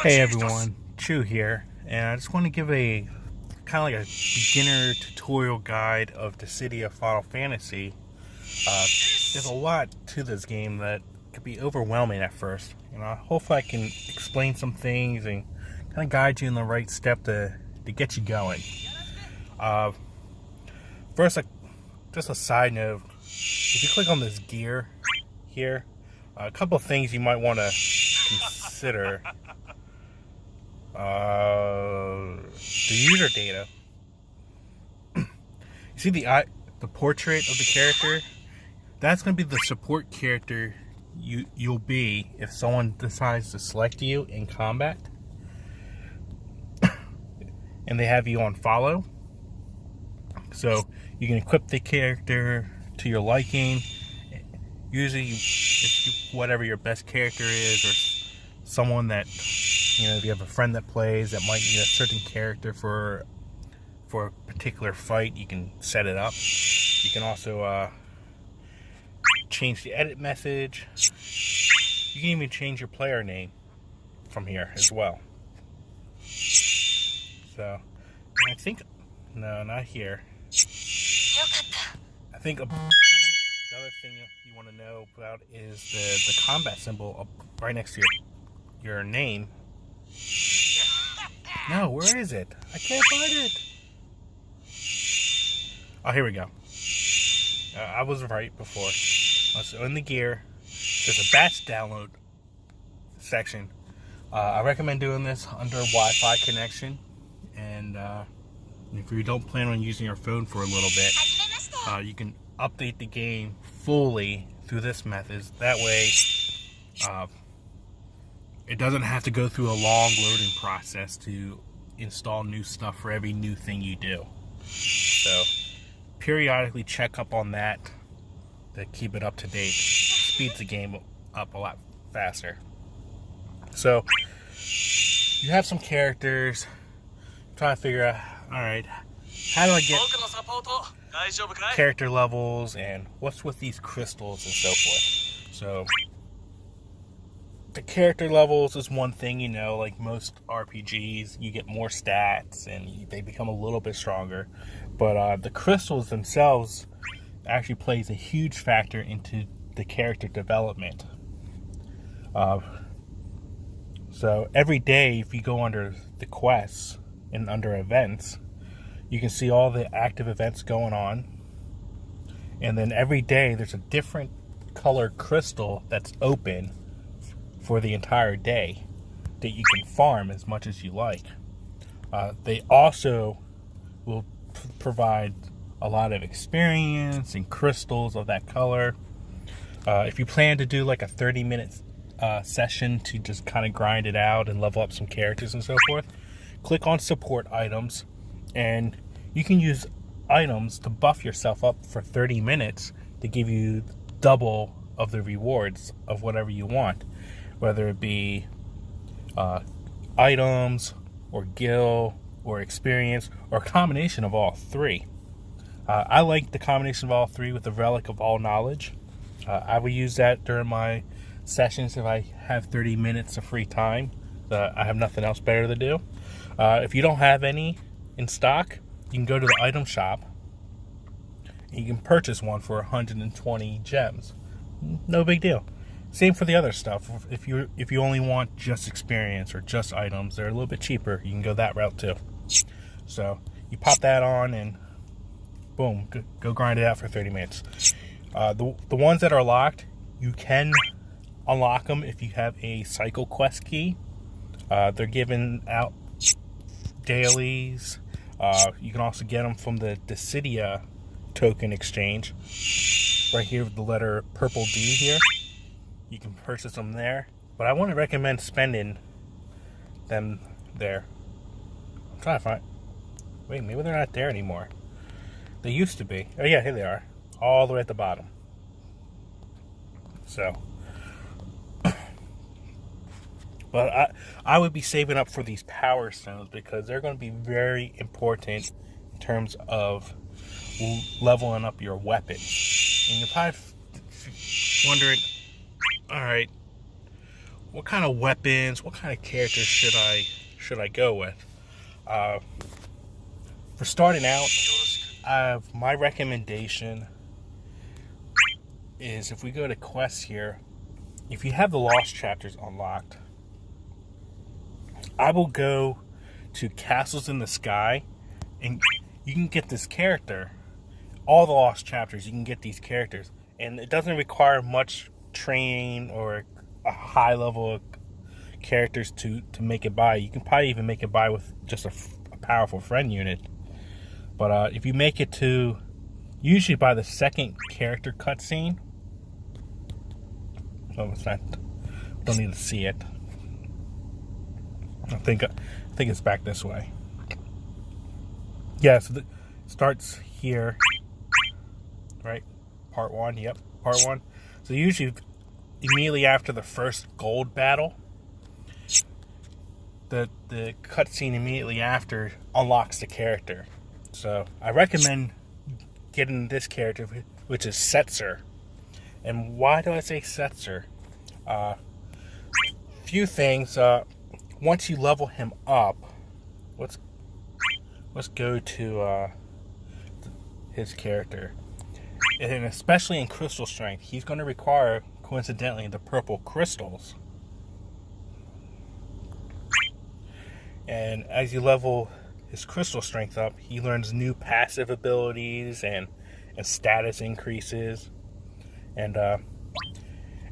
Hey everyone, Chu here, and I just want to give a kind of like a beginner tutorial guide of the city of Final Fantasy. There's a lot to this game that could be overwhelming at first, and hopefully I can explain some things and kind of guide you in the right step to get you going. Uh, First, just a side note, if you click on this gear here, a couple of things you might want to consider. The user data. You see the portrait of the character? That's going to be the support character you'll be if someone decides to select you in combat, and they have you on follow. So you can equip the character to your liking. Usually, whatever your best character is, or someone that, if you have a friend that plays that might need a certain character for a particular fight, you can set it up. You can also change the edit message. You can even change your player name from here as well. So, I think, no, not here. I think another thing you want to know about is the combat symbol up right next to your name. No, where is it? I can't find it. Oh, here we go. I was right before. So in the gear, there's a batch download section. I recommend doing this under Wi-Fi connection. And if you don't plan on using your phone for a little bit, you can update the game fully through this method. That way, it doesn't have to go through a long loading process to install new stuff for every new thing you do. So, periodically check up on that to keep it up to date. Speeds the game up a lot faster. So, you have some characters. Trying to figure out, alright, how do I get character levels and what's with these crystals and so forth. So, the character levels is one thing, like most RPGs, you get more stats and they become a little bit stronger. But the crystals themselves actually plays a huge factor into the character development. So every day, if you go under the quests and under events, you can see all the active events going on. And then every day, there's a different colored crystal that's open for the entire day that you can farm as much as you like. They also will provide a lot of experience and crystals of that color. If you plan to do like a 30-minute session to just kind of grind it out and level up some characters and so forth, click on support items, and you can use items to buff yourself up for 30 minutes to give you double of the rewards of whatever you want, whether it be items or gil or experience or a combination of all three. I like the combination of all three with the relic of all knowledge. I will use that during my sessions if I have 30 minutes of free time. I have nothing else better to do. If you don't have any in stock, you can go to the item shop and you can purchase one for 120 gems. No big deal. Same for the other stuff. If you only want just experience or just items, they're a little bit cheaper. You can go that route too. So you pop that on and boom, go grind it out for 30 minutes. The ones that are locked, you can unlock them if you have a cycle quest key. They're given out dailies. You can also get them from the Dissidia token exchange. Right here with the letter purple D here. You can purchase them there. But I want to recommend spending them there. I'm trying to find... Wait, maybe they're not there anymore. They used to be. Oh yeah, here they are. All the way at the bottom. So... But I would be saving up for these power stones because they're going to be very important in terms of leveling up your weapons. And you're probably wondering, all right, what kind of weapons, what kind of characters should I go with? For starting out, my recommendation is if we go to quests here, if you have the Lost chapters unlocked, I will go to Castles in the Sky, and you can get this character. All the Lost chapters, you can get these characters, and it doesn't require much training or a high level of characters to make it by. You can probably even make it by with just a powerful friend unit. But if you make it to, usually by the second character cutscene, oh, it's not. Don't need to see it. I think it's back this way. Yeah, so it starts here, right? Part 1. Yep, part 1. So usually, immediately after the first gold battle, the cutscene immediately after unlocks the character. So I recommend getting this character, which is Setzer. And why do I say Setzer? Few things. Once you level him up, let's go to his character. And especially in crystal strength, he's going to require, coincidentally, the purple crystals. And as you level his crystal strength up, he learns new passive abilities and status increases. And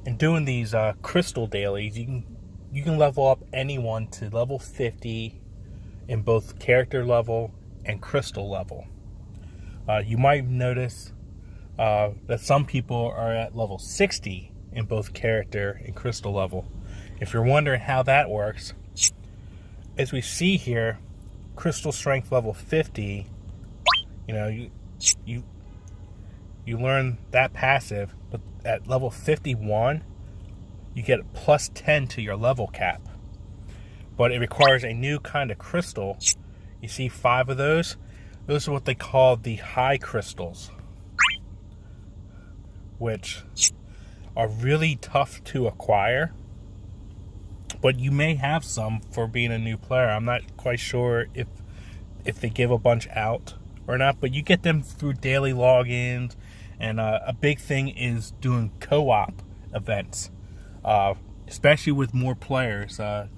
in doing these crystal dailies, you can level up anyone to level 50 in both character level and crystal level. You might notice that some people are at level 60 in both character and crystal level. If you're wondering how that works, as we see here, crystal strength level 50, you learn that passive, but at level 51, you get plus 10 to your level cap. But it requires a new kind of crystal. You see 5 of those? Those are what they call the high crystals, which are really tough to acquire. But you may have some for being a new player. I'm not quite sure if they give a bunch out or not, but you get them through daily logins. And a big thing is doing co-op events, especially with more players. If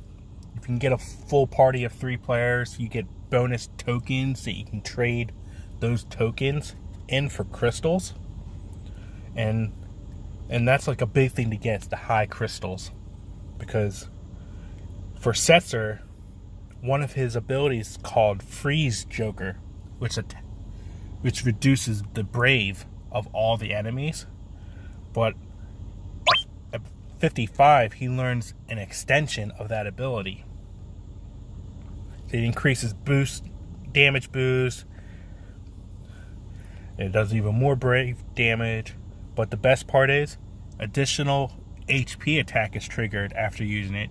you can get a full party of 3 players, you get bonus tokens that you can trade those tokens in for crystals. And that's like a big thing to get, the high crystals. Because for Setzer, one of his abilities is called Freeze Joker, which reduces the brave of all the enemies. But at 55, he learns an extension of that ability. So it increases damage boost. It does even more brave damage. But the best part is, additional HP attack is triggered after using it,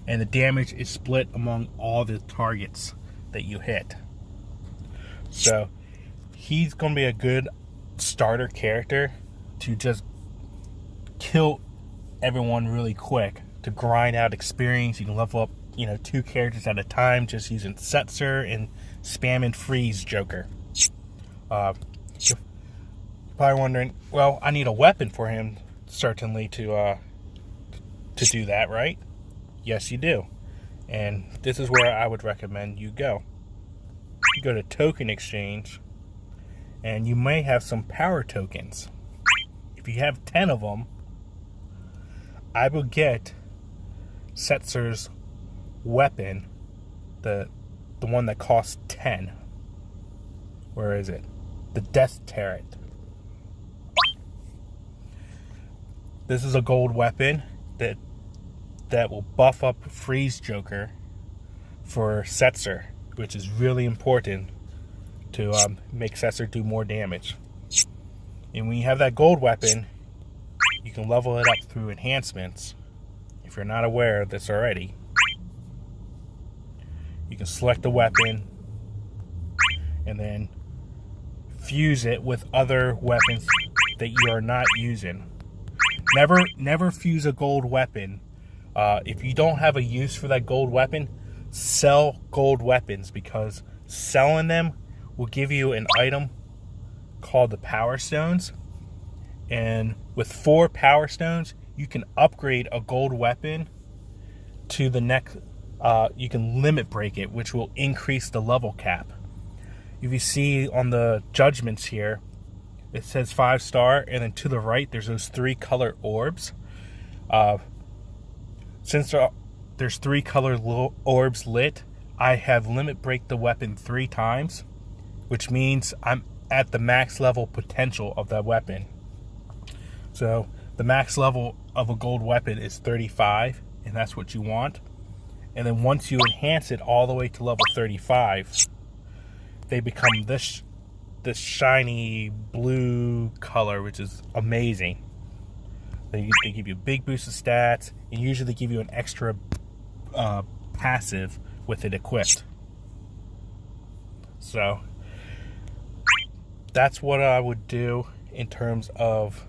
and the damage is split among all the targets that you hit. So he's going to be a good starter character to just kill everyone really quick, to grind out experience. You can level up 2 characters at a time just using Setzer and spamming Freeze Joker. You're probably wondering, well, I need a weapon for him certainly to do that, right? Yes, you do. And this is where I would recommend you go. You go to Token Exchange, and you may have some power tokens. If you have 10 of them, I will get Setzer's weapon, the one that costs 10. Where is it? The Death Turret. This is a gold weapon that will buff up Freeze Joker for Setzer, which is really important to make Setzer do more damage. And when you have that gold weapon, you can level it up through enhancements. If you're not aware of this already, you can select the weapon and then fuse it with other weapons that you are not using. Never fuse a gold weapon If you don't have a use for that gold weapon, sell gold weapons, because selling them will give you an item called the Power Stones. And with 4 Power Stones, you can upgrade a gold weapon to the next. You can limit break it, which will increase the level cap. If you see on the judgments here, it says 5-star, and then to the right there's those 3 color orbs. Since there's 3 color orbs lit, I have limit break the weapon 3 times, which means I'm at the max level potential of that weapon. So the max level of a gold weapon is 35, and that's what you want. And then once you enhance it all the way to level 35, they become this shiny blue color, which is amazing. They give you a big boost of stats, and usually give you an extra passive with it equipped. So that's what I would do in terms of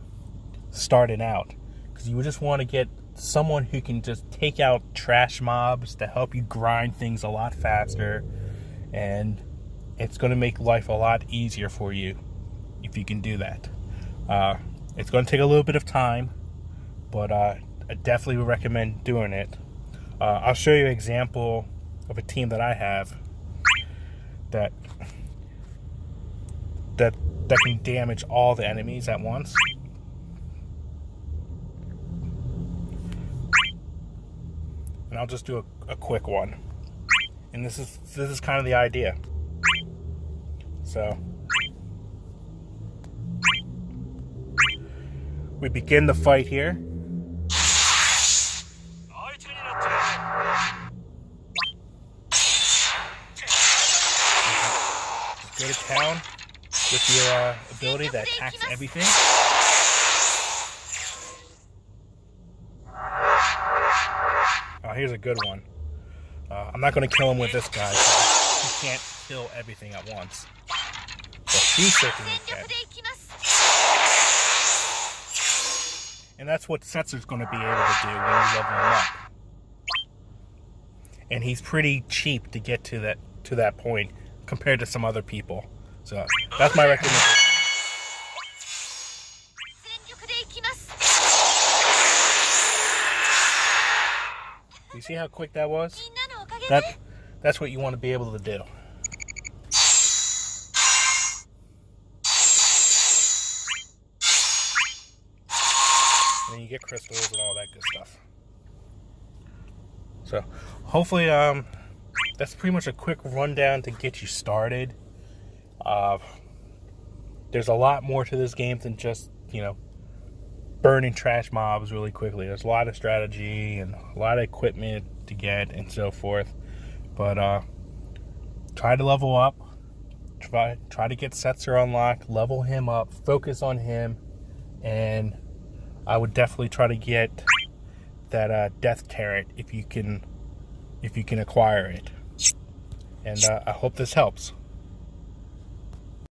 starting out, because you would just want to get someone who can just take out trash mobs to help you grind things a lot faster, and it's going to make life a lot easier for you if you can do that. It's going to take a little bit of time, but I definitely would recommend doing it. I'll show you an example of a team that I have that can damage all the enemies at once. And I'll just do a quick one. And this is kind of the idea. So we begin the fight here. Just go to town with your ability that attacks everything. Oh, here's a good one. I'm not going to kill him with this guy, because he can't kill everything at once. But he certainly can. And that's what Setsu's going to be able to do when you level him up. And he's pretty cheap to get to that point compared to some other people. So that's my recommendation. You see how quick that was? That's what you want to be able to do. And then you get crystals and all that good stuff. So hopefully that's pretty much a quick rundown to get you started. There's a lot more to this game than just, burning trash mobs really quickly. There's a lot of strategy and a lot of equipment to get and so forth. But try to level up. Try to get Setzer unlocked. Level him up. Focus on him. And I would definitely try to get that Death Turret if you can acquire it. And I hope this helps.